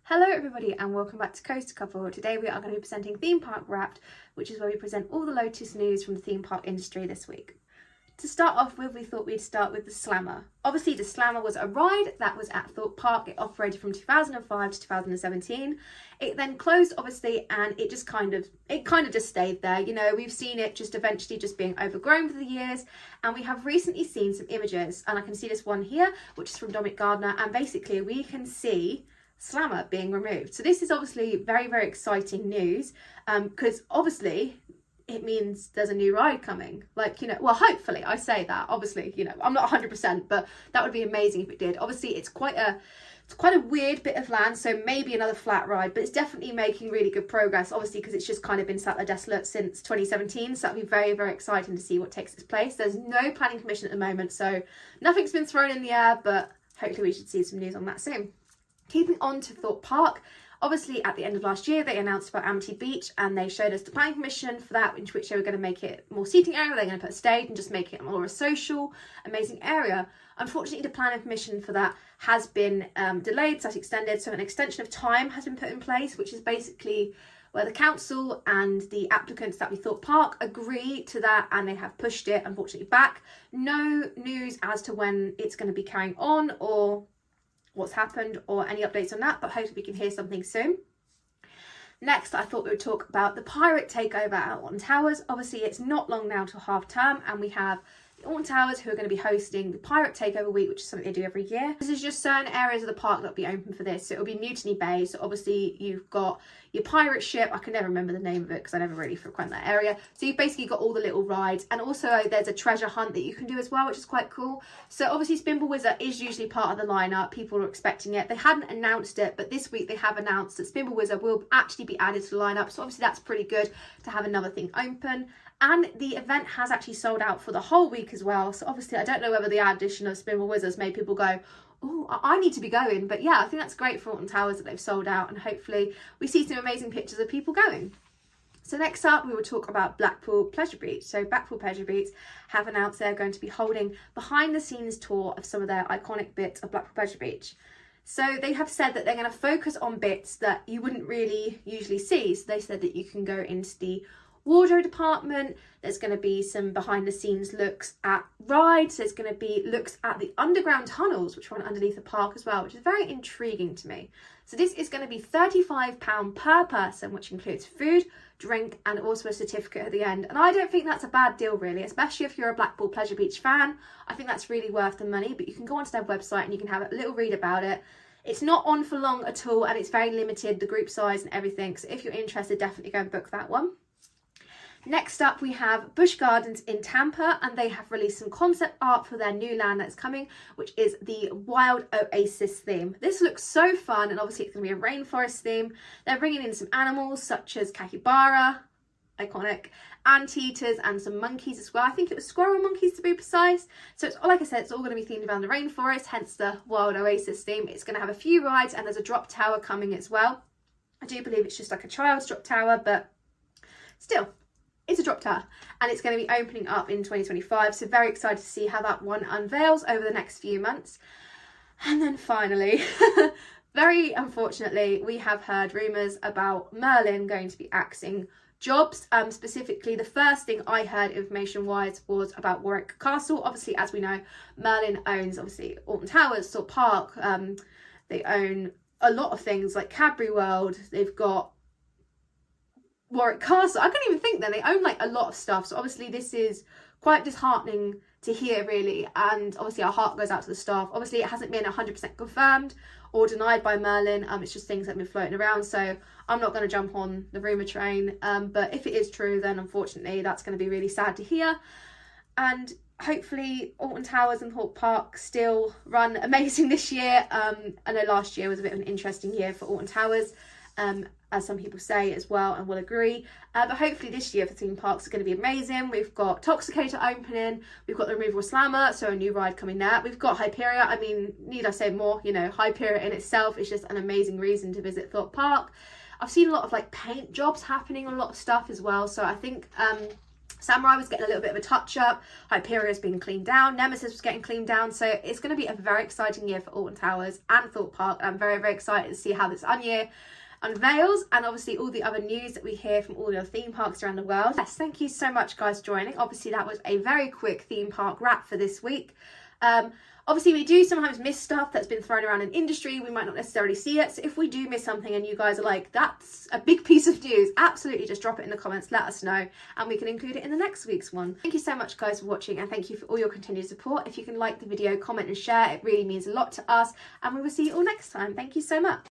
Hello everybody and welcome back to Coast Couple. Today we are going to be presenting Theme Park Wrapped, which is where we present all the latest news from the theme park industry this week. To start off with, we thought we'd start with the Slammer. Obviously the Slammer was a ride that was at Thorpe Park. It operated from 2005 to 2017. It then closed obviously, and it kind of just stayed there. You know, we've seen it just eventually just being overgrown for the years, and we have recently seen some images, and I can see this one here, which is from Dominic Gardner, and basically we can see Slammer being removed. So this is obviously very, very exciting news, because obviously it means there's a new ride coming. Like, you know, well, hopefully, I say that, obviously, you know, I'm not 100%, but that would be amazing if it did. Obviously it's quite a weird bit of land, so maybe another flat ride, but it's definitely making really good progress, obviously, because it's just kind of been sat there desolate since 2017. So that'll be very, very exciting to see what takes its place. There's no planning permission at the moment, so nothing's been thrown in the air, but hopefully we should see some news on that soon. Keeping on to Thorpe Park, obviously at the end of last year they announced about Amity Beach, and they showed us the planning permission for that, in which they were going to make it more seating area. They're going to put a stage and just make it more of a social, amazing area. Unfortunately, the planning permission for that has been delayed, so extended. So an extension of time has been put in place, which is basically where the council and the applicants that we Thorpe Park agree to that, and they have pushed it, unfortunately, back. No news as to when it's going to be carrying on or what's happened or any updates on that, but hopefully we can hear something soon. Next, I thought we would talk about the pirate takeover at Alton Towers. Obviously, it's not long now till half term, and we have the Alton Towers who are going to be hosting the Pirate Takeover Week, which is something they do every year. This is just certain areas of the park that will be open for this. So it'll be Mutiny Bay. So obviously you've got your pirate ship. I can never remember the name of it because I never really frequent that area. So you've basically got all the little rides, and also there's a treasure hunt that you can do as well, which is quite cool. So obviously Spimblewizard is usually part of the lineup. People are expecting it. They hadn't announced it, but this week they have announced that Spimblewizard will actually be added to the lineup. So obviously that's pretty good to have another thing open. And the event has actually sold out for the whole week as well. So obviously I don't know whether the addition of Spimblewizards made people go, oh, I need to be going. But yeah, I think that's great for Alton Towers that they've sold out, and hopefully we see some amazing pictures of people going. So next up, we will talk about Blackpool Pleasure Beach. So Blackpool Pleasure Beach have announced they're going to be holding behind the scenes tour of some of their iconic bits of Blackpool Pleasure Beach. So they have said that they're going to focus on bits that you wouldn't really usually see. So they said that you can go into the wardrobe department. There's going to be some behind the scenes looks at rides. There's going to be looks at the underground tunnels which run underneath the park as well, which is very intriguing to me. So this is going to be £35 per person, which includes food, drink, and also a certificate at the end. And I don't think that's a bad deal really, especially if you're a Blackpool Pleasure Beach fan. I think that's really worth the money, but you can go onto their website and you can have a little read about it. It's not on for long at all, and it's very limited, the group size and everything. So if you're interested, definitely go and book that one. Next up, we have Busch Gardens in Tampa, and they have released some concept art for their new land that's coming, which is the Wild Oasis theme. This looks so fun, and obviously it's going to be a rainforest theme. They're bringing in some animals such as capybara, iconic, anteaters, and some monkeys as well. I think it was squirrel monkeys to be precise. So it's, like I said, it's all going to be themed around the rainforest, hence the Wild Oasis theme. It's going to have a few rides, and there's a drop tower coming as well. I do believe it's just like a child's drop tower, but still, it's a drop tower, and it's going to be opening up in 2025. So very excited to see how that one unveils over the next few months. And then finally, very unfortunately, we have heard rumours about Merlin going to be axing jobs. Specifically, the first thing I heard information-wise was about Warwick Castle. Obviously, as we know, Merlin owns obviously Alton Towers, Thorpe Park. They own a lot of things like Cadbury World. They've got Warwick Castle. I couldn't even think then. They own like a lot of stuff. So obviously this is quite disheartening to hear really, and obviously our heart goes out to the staff. Obviously it hasn't been 100% confirmed or denied by Merlin. It's just things that have been floating around, so I'm not going to jump on the rumour train, but if it is true, then unfortunately that's going to be really sad to hear. And hopefully Alton Towers and Thorpe Park still run amazing this year. I know last year was a bit of an interesting year for Alton Towers, as some people say as well, and will agree. But hopefully this year for theme parks is going to be amazing. We've got Toxicator opening, we've got the removal Slammer, so a new ride coming there. We've got Hyperia. I mean, need I say more? You know, Hyperia in itself is just an amazing reason to visit Thorpe Park. I've seen a lot of like paint jobs happening on a lot of stuff as well, so I think Samurai was getting a little bit of a touch-up, Hyperia's been cleaned down, Nemesis was getting cleaned down, so it's going to be a very exciting year for Alton Towers and Thorpe Park. I'm very, very excited to see how this year unveils, and obviously all the other news that we hear from all the other theme parks around the world. Yes, thank you so much guys for joining. Obviously that was a very quick theme park wrap for this week. Obviously we do sometimes miss stuff that's been thrown around in industry. We might not necessarily see it, so if we do miss something and you guys are like, that's a big piece of news, absolutely just drop it in the comments, let us know, and we can include it in the next week's one. Thank you so much guys for watching, and thank you for all your continued support. If you can like the video, comment and share, it really means a lot to us, and we will see you all next time. Thank you so much.